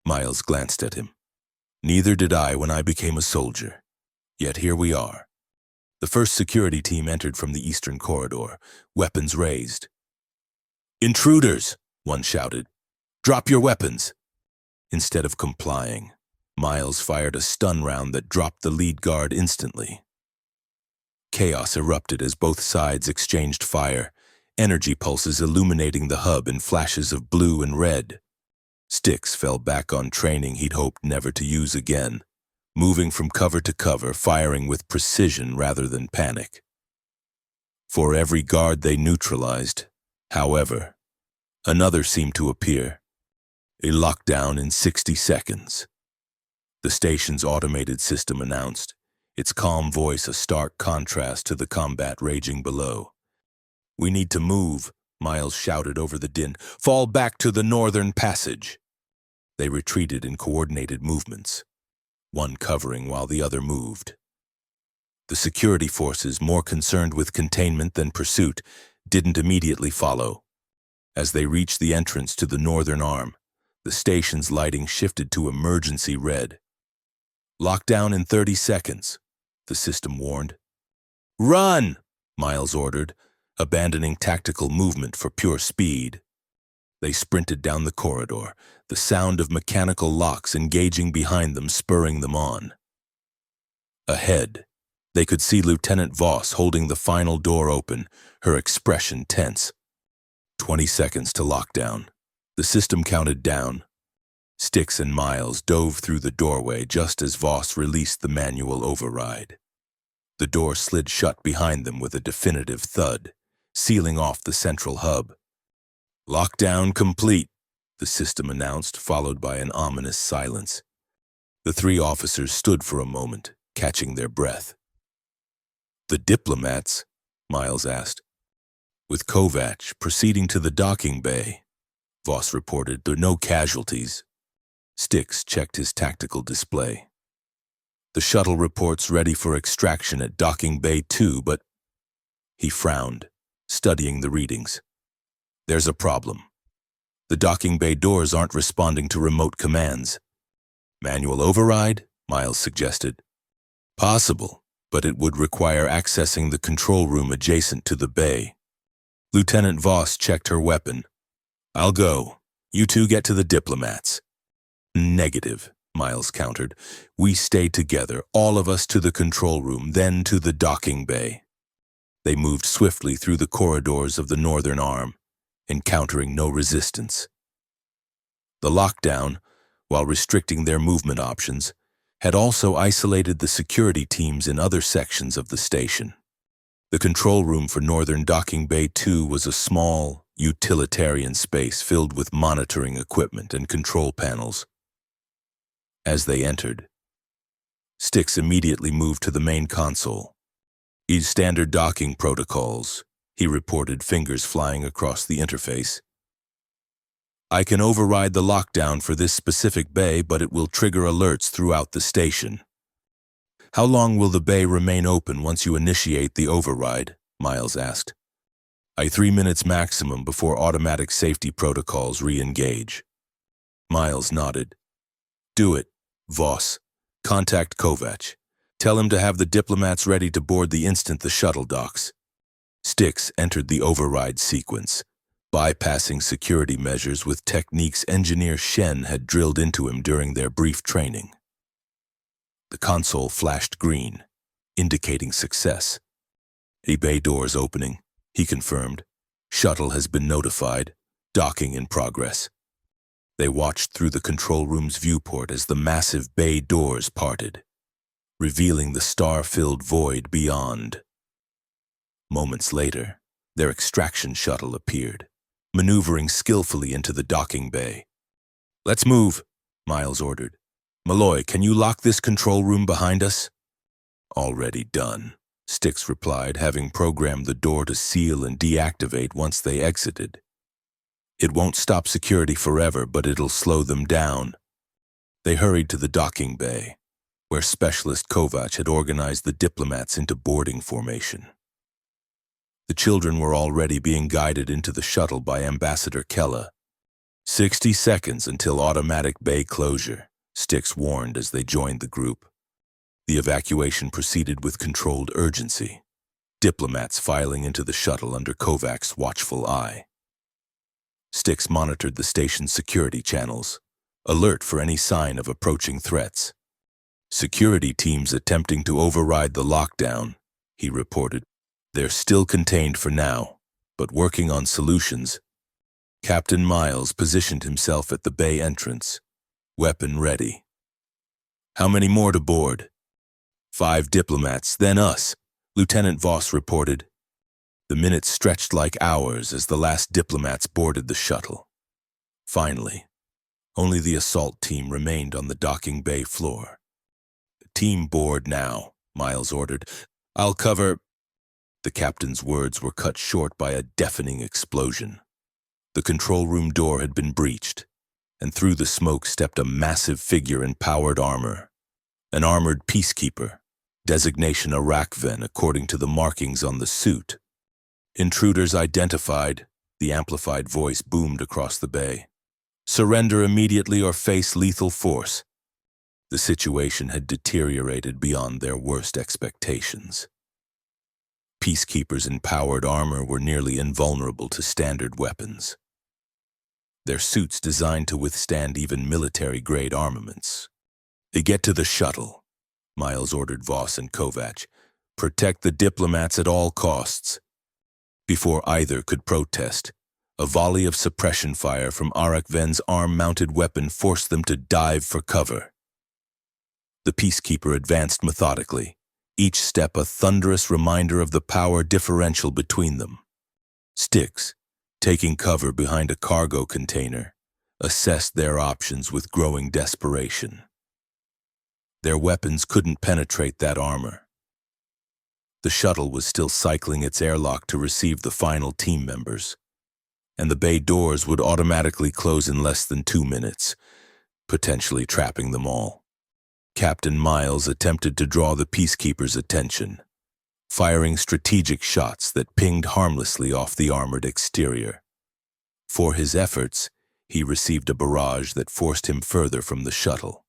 Miles glanced at him. "Neither did I when I became a soldier. Yet here we are." The first security team entered from the eastern corridor, weapons raised. "Intruders!" one shouted. "Drop your weapons!" Instead of complying, Miles fired a stun round that dropped the lead guard instantly. Chaos erupted as both sides exchanged fire, energy pulses illuminating the hub in flashes of blue and red. Styx fell back on training he'd hoped never to use again, moving from cover to cover, firing with precision rather than panic. For every guard they neutralized, however, another seemed to appear. A lockdown in 60 seconds. The station's automated system announced, its calm voice a stark contrast to the combat raging below. "We need to move," Miles shouted over the din. "Fall back to the northern passage." They retreated in coordinated movements, one covering while the other moved. The security forces, more concerned with containment than pursuit, didn't immediately follow. As they reached the entrance to the northern arm, the station's lighting shifted to emergency red. "Lockdown in 30 seconds, the system warned. "Run!" Miles ordered, abandoning tactical movement for pure speed. They sprinted down the corridor, the sound of mechanical locks engaging behind them, spurring them on. Ahead, they could see Lieutenant Voss holding the final door open, her expression tense. 20 seconds to lockdown. The system counted down, Styx and Miles dove through the doorway just as Voss released the manual override. The door slid shut behind them with a definitive thud, sealing off the central hub. "Lockdown complete," the system announced, followed by an ominous silence. The three officers stood for a moment, catching their breath. "The diplomats?" Miles asked. "With Kovac proceeding to the docking bay," Voss reported. "There are no casualties." Styx checked his tactical display. "The shuttle reports ready for extraction at docking bay 2, but—" He frowned, studying the readings. "There's a problem. The docking bay doors aren't responding to remote commands." "Manual override?" Miles suggested. "Possible, but it would require accessing the control room adjacent to the bay." Lieutenant Voss checked her weapon. "I'll go. You two get to the diplomats." "Negative," Miles countered. "We stay together, all of us to the control room, then to the docking bay." They moved swiftly through the corridors of the northern arm, encountering no resistance. The lockdown, while restricting their movement options, had also isolated the security teams in other sections of the station. The control room for Northern Docking Bay 2 was a small, utilitarian space filled with monitoring equipment and control panels. As they entered, Styx immediately moved to the main console. "Standard docking protocols," he reported, fingers flying across the interface. "I can override the lockdown for this specific bay, but it will trigger alerts throughout the station." "How long will the bay remain open once you initiate the override?" Miles asked. 3 minutes maximum before automatic safety protocols re-engage." Miles nodded. "Do it, Voss. Contact Kovac. Tell him to have the diplomats ready to board the instant the shuttle docks." Styx entered the override sequence, bypassing security measures with techniques engineer Shen had drilled into him during their brief training. The console flashed green, indicating success. "Bay doors opening," he confirmed. "Shuttle has been notified. Docking in progress." They watched through the control room's viewport as the massive bay doors parted, revealing the star-filled void beyond. Moments later, their extraction shuttle appeared, maneuvering skillfully into the docking bay. "Let's move," Miles ordered. "Malloy, can you lock this control room behind us?" "Already done," Styx replied, having programmed the door to seal and deactivate once they exited. "It won't stop security forever, but it'll slow them down." They hurried to the docking bay, where Specialist Kovac had organized the diplomats into boarding formation. The children were already being guided into the shuttle by Ambassador Kella. 60 seconds until automatic bay closure," Styx warned as they joined the group. The evacuation proceeded with controlled urgency, diplomats filing into the shuttle under Kovac's watchful eye. Styx monitored the station's security channels, alert for any sign of approaching threats. "Security teams attempting to override the lockdown," he reported. "They're still contained for now, but working on solutions." Captain Miles positioned himself at the bay entrance, weapon ready. "How many more to board?" 5 diplomats, then us," Lieutenant Voss reported. The minutes stretched like hours as the last diplomats boarded the shuttle. Finally, only the assault team remained on the docking bay floor. "Team board now," Miles ordered. "I'll cover—" The captain's words were cut short by a deafening explosion. The control room door had been breached, and through the smoke stepped a massive figure in powered armor. An armored peacekeeper, designation Arakven according to the markings on the suit. "Intruders identified," the amplified voice boomed across the bay. "Surrender immediately or face lethal force." The situation had deteriorated beyond their worst expectations. Peacekeepers in powered armor were nearly invulnerable to standard weapons. Their suits designed to withstand even military-grade armaments. "They get to the shuttle," Miles ordered Voss and Kovac. "Protect the diplomats at all costs." Before either could protest, A volley of suppression fire from Arak Ven's arm-mounted weapon forced them to dive for cover. The peacekeeper advanced methodically, each step a thunderous reminder of the power differential between them. Styx, taking cover behind a cargo container, assessed their options with growing desperation. Their weapons couldn't penetrate that armor. The shuttle was still cycling its airlock to receive the final team members, and the bay doors would automatically close in less than 2 minutes, potentially trapping them all. Captain Miles attempted to draw the peacekeepers' attention, firing strategic shots that pinged harmlessly off the armored exterior. For his efforts, he received a barrage that forced him further from the shuttle.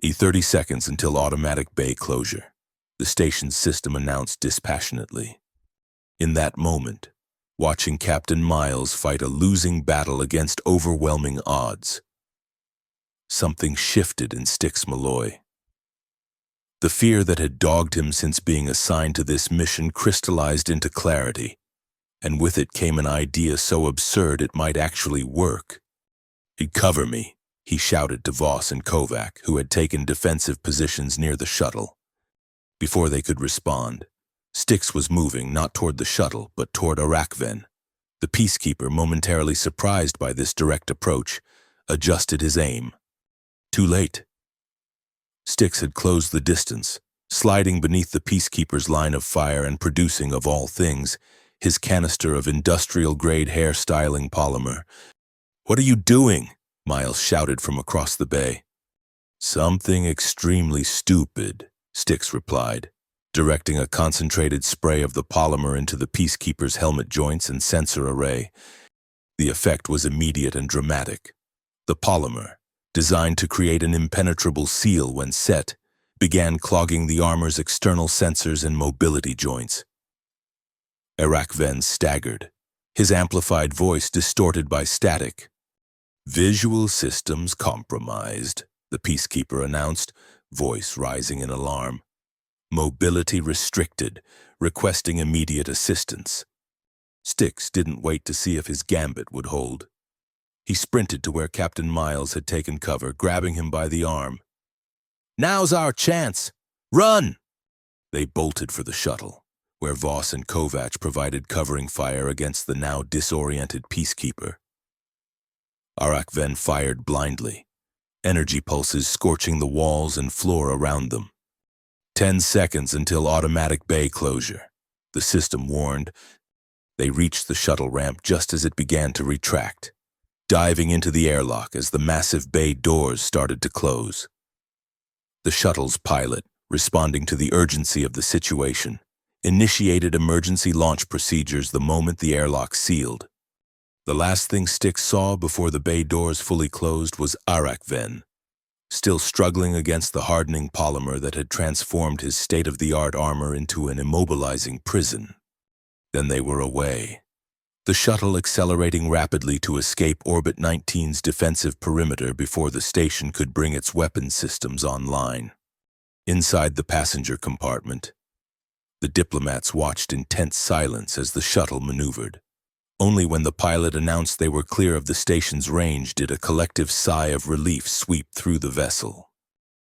30 seconds until automatic bay closure, the station's system announced dispassionately. In that moment, watching Captain Miles fight a losing battle against overwhelming odds, something shifted in Styx Malloy. The fear that had dogged him since being assigned to this mission crystallized into clarity, and with it came an idea so absurd it might actually work. "Cover me," he shouted to Voss and Kovac, who had taken defensive positions near the shuttle. Before they could respond, Styx was moving not toward the shuttle, but toward Arakven. The peacekeeper, momentarily surprised by this direct approach, adjusted his aim. Too late. Styx had closed the distance, sliding beneath the peacekeeper's line of fire and producing, of all things, his canister of industrial-grade hair-styling polymer. "What are you doing?" Miles shouted from across the bay. "Something extremely stupid," Styx replied, directing a concentrated spray of the polymer into the peacekeeper's helmet joints and sensor array. The effect was immediate and dramatic. The polymer, designed to create an impenetrable seal when set, began clogging the armor's external sensors and mobility joints. Arakven staggered, his amplified voice distorted by static. "Visual systems compromised," the peacekeeper announced, voice rising in alarm. "Mobility restricted, requesting immediate assistance." Styx didn't wait to see if his gambit would hold. He sprinted to where Captain Miles had taken cover, grabbing him by the arm. "Now's our chance! Run!" They bolted for the shuttle, where Voss and Kovac provided covering fire against the now disoriented peacekeeper. Arakven fired blindly, energy pulses scorching the walls and floor around them. 10 seconds until automatic bay closure, the system warned. They reached the shuttle ramp just as it began to retract, diving into the airlock as the massive bay doors started to close. The shuttle's pilot, responding to the urgency of the situation, initiated emergency launch procedures the moment the airlock sealed. The last thing Styx saw before the bay doors fully closed was Arakven, still struggling against the hardening polymer that had transformed his state-of-the-art armor into an immobilizing prison. Then they were away, the shuttle accelerating rapidly to escape Orbit 19's defensive perimeter before the station could bring its weapon systems online. Inside the passenger compartment, the diplomats watched in tense silence as the shuttle maneuvered. Only when the pilot announced they were clear of the station's range did a collective sigh of relief sweep through the vessel.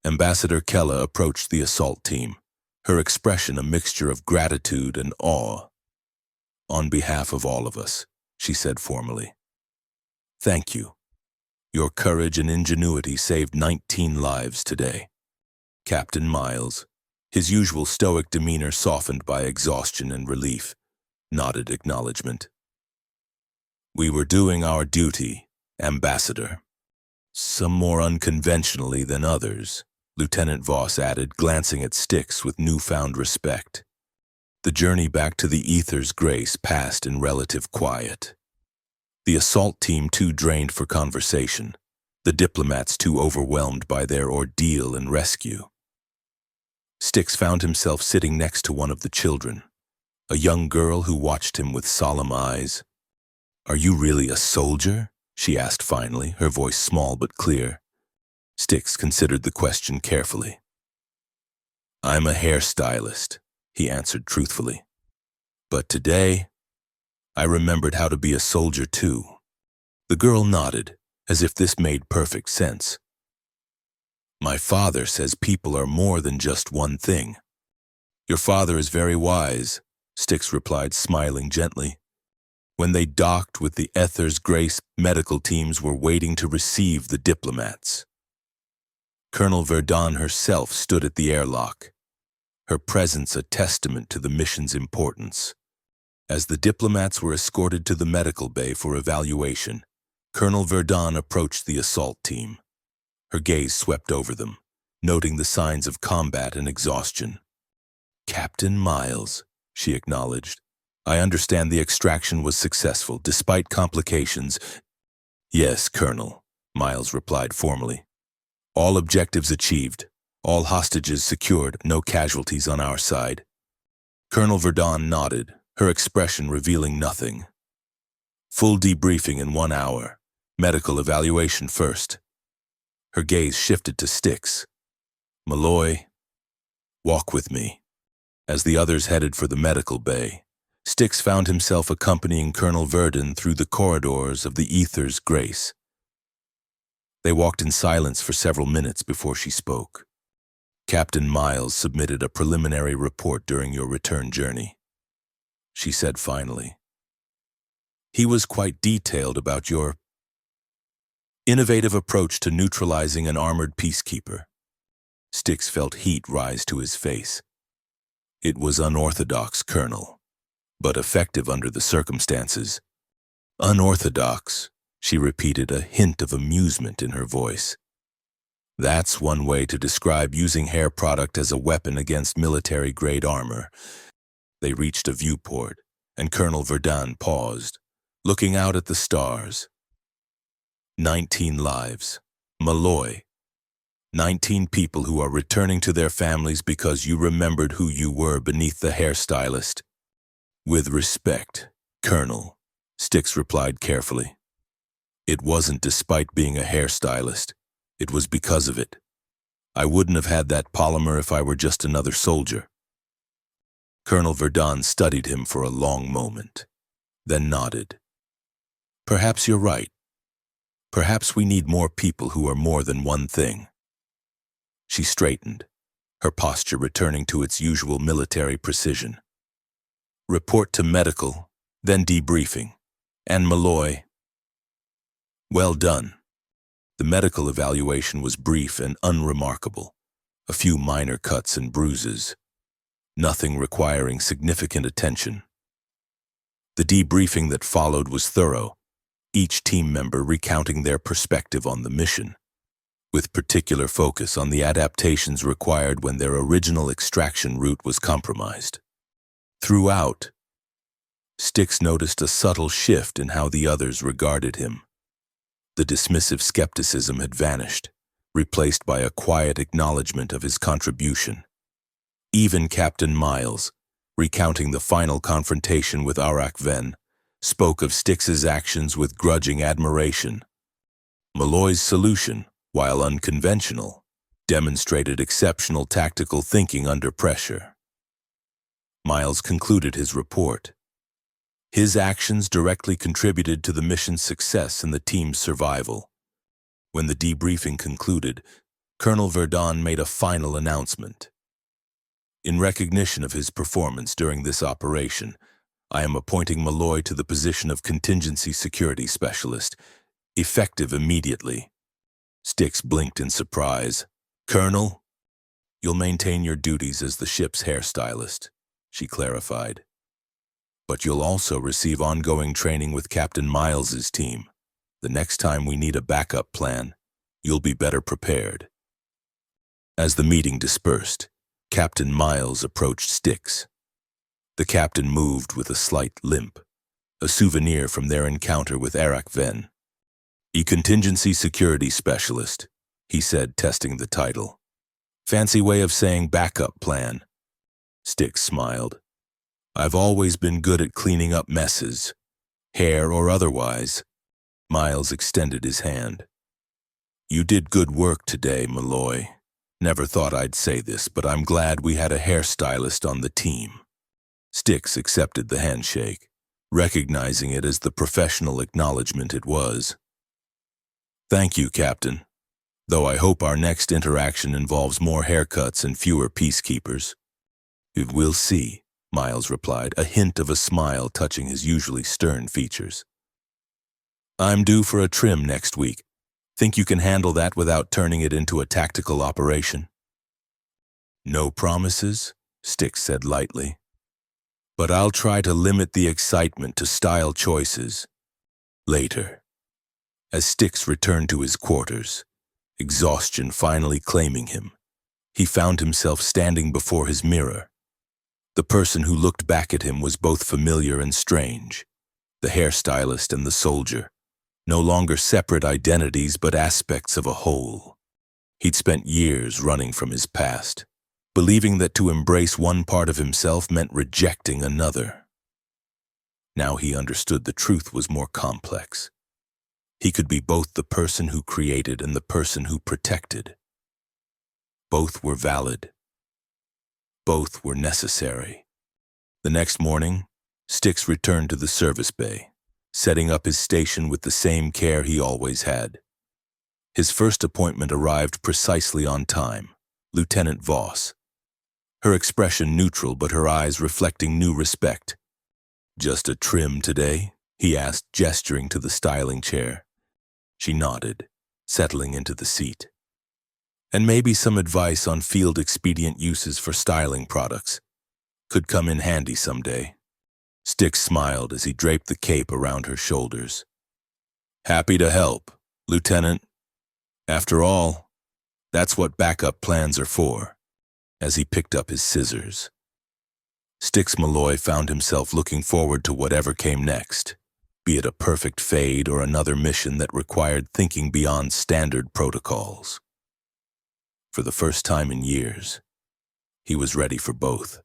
Ambassador Kella approached the assault team, her expression a mixture of gratitude and awe. "On behalf of all of us," she said formally, "thank you. Your courage and ingenuity saved 19 lives today." Captain Miles, his usual stoic demeanor softened by exhaustion and relief, nodded acknowledgement. "We were doing our duty, Ambassador. Some more unconventionally than others," Lieutenant Voss added, glancing at Styx with newfound respect. The journey back to the Ether's grace passed in relative quiet. The assault team too drained for conversation, the diplomats too overwhelmed by their ordeal and rescue. Styx found himself sitting next to one of the children, a young girl who watched him with solemn eyes. "Are you really a soldier?" she asked finally, her voice small but clear. Styx considered the question carefully. "I'm a hairstylist," he answered truthfully. "But today, I remembered how to be a soldier too. The girl nodded, as if this made perfect sense. My father says people are more than just one thing. Your father is very wise, Styx replied, smiling gently. When they docked with the Ether's Grace, medical teams were waiting to receive the diplomats. Colonel Verdun herself stood at the airlock, her presence a testament to the mission's importance. As the diplomats were escorted to the medical bay for evaluation, Colonel Verdun approached the assault team. Her gaze swept over them, noting the signs of combat and exhaustion. Captain Miles, she acknowledged. I understand the extraction was successful, despite complications. Yes, Colonel, Miles replied formally. All objectives achieved, all hostages secured, no casualties on our side. Colonel Verdun nodded, her expression revealing nothing. Full debriefing in 1 hour. Medical evaluation first. Her gaze shifted to Styx. Malloy, walk with me. As the others headed for the medical bay, Styx found himself accompanying Colonel Verdun through the corridors of the Ether's Grace. They walked in silence for several minutes before she spoke. Captain Miles submitted a preliminary report during your return journey, she said finally. He was quite detailed about your innovative approach to neutralizing an armored peacekeeper. Styx felt heat rise to his face. It was unorthodox, Colonel, but effective under the circumstances. Unorthodox, she repeated, a hint of amusement in her voice. That's one way to describe using hair product as a weapon against military-grade armor. They reached a viewport, and Colonel Verdun paused, looking out at the stars. 19 lives. Malloy. 19 people who are returning to their families because you remembered who you were beneath the hairstylist. With respect, Colonel, Styx replied carefully. It wasn't despite being a hairstylist. It was because of it. I wouldn't have had that polymer if I were just another soldier. Colonel Verdun studied him for a long moment, then nodded. Perhaps you're right. Perhaps we need more people who are more than one thing. She straightened, her posture returning to its usual military precision. Report to medical, then debriefing. And Malloy. Well done. The medical evaluation was brief and unremarkable. A few minor cuts and bruises. Nothing requiring significant attention. The debriefing that followed was thorough, each team member recounting their perspective on the mission, with particular focus on the adaptations required when their original extraction route was compromised. Throughout, Styx noticed a subtle shift in how the others regarded him. The dismissive skepticism had vanished, replaced by a quiet acknowledgement of his contribution. Even Captain Miles, recounting the final confrontation with Arak Ven, spoke of Styx's actions with grudging admiration. Malloy's solution, while unconventional, demonstrated exceptional tactical thinking under pressure. Miles concluded his report. His actions directly contributed to the mission's success and the team's survival. When the debriefing concluded, Colonel Verdun made a final announcement. In recognition of his performance during this operation, I am appointing Malloy to the position of Contingency Security Specialist, effective immediately. Styx blinked in surprise. Colonel, you'll maintain your duties as the ship's hairstylist, she clarified. But you'll also receive ongoing training with Captain Miles's team. The next time we need a backup plan, you'll be better prepared. As the meeting dispersed, Captain Miles approached Styx. The captain moved with a slight limp, a souvenir from their encounter with Arak Ven. Contingency Security Specialist, he said, testing the title. Fancy way of saying backup plan. Styx smiled. I've always been good at cleaning up messes, hair or otherwise. Miles extended his hand. You did good work today, Malloy. Never thought I'd say this, but I'm glad we had a hairstylist on the team. Styx accepted the handshake. recognizing it as the professional acknowledgement it was. "Thank you, Captain, though I hope our next interaction involves more haircuts and fewer peacekeepers." "We'll see," Miles replied, a hint of a smile touching his usually stern features. "I'm due for a trim next week. Think you can handle that without turning it into a tactical operation?" "No promises," Styx said lightly. "But I'll try to limit the excitement to style choices later." As Styx returned to his quarters, exhaustion finally claiming him, he found himself standing before his mirror. The person who looked back at him was both familiar and strange, the hairstylist and the soldier, no longer separate identities but aspects of a whole. He'd spent years running from his past, believing that to embrace one part of himself meant rejecting another. Now he understood the truth was more complex. He could be both the person who created and the person who protected. Both were valid. Both were necessary. The next morning, Styx returned to the service bay, setting up his station with the same care he always had. His first appointment arrived precisely on time, Lieutenant Voss. Her expression neutral but her eyes reflecting new respect. "Just a trim today?" he asked, gesturing to the styling chair. She nodded, settling into the seat. "And maybe some advice on field-expedient uses for styling products. Could come in handy someday." Styx smiled as he draped the cape around her shoulders. "Happy to help, Lieutenant. After all, that's what backup plans are for," as he picked up his scissors. Styx Malloy found himself looking forward to whatever came next, be it a perfect fade or another mission that required thinking beyond standard protocols. For the first time in years, he was ready for both.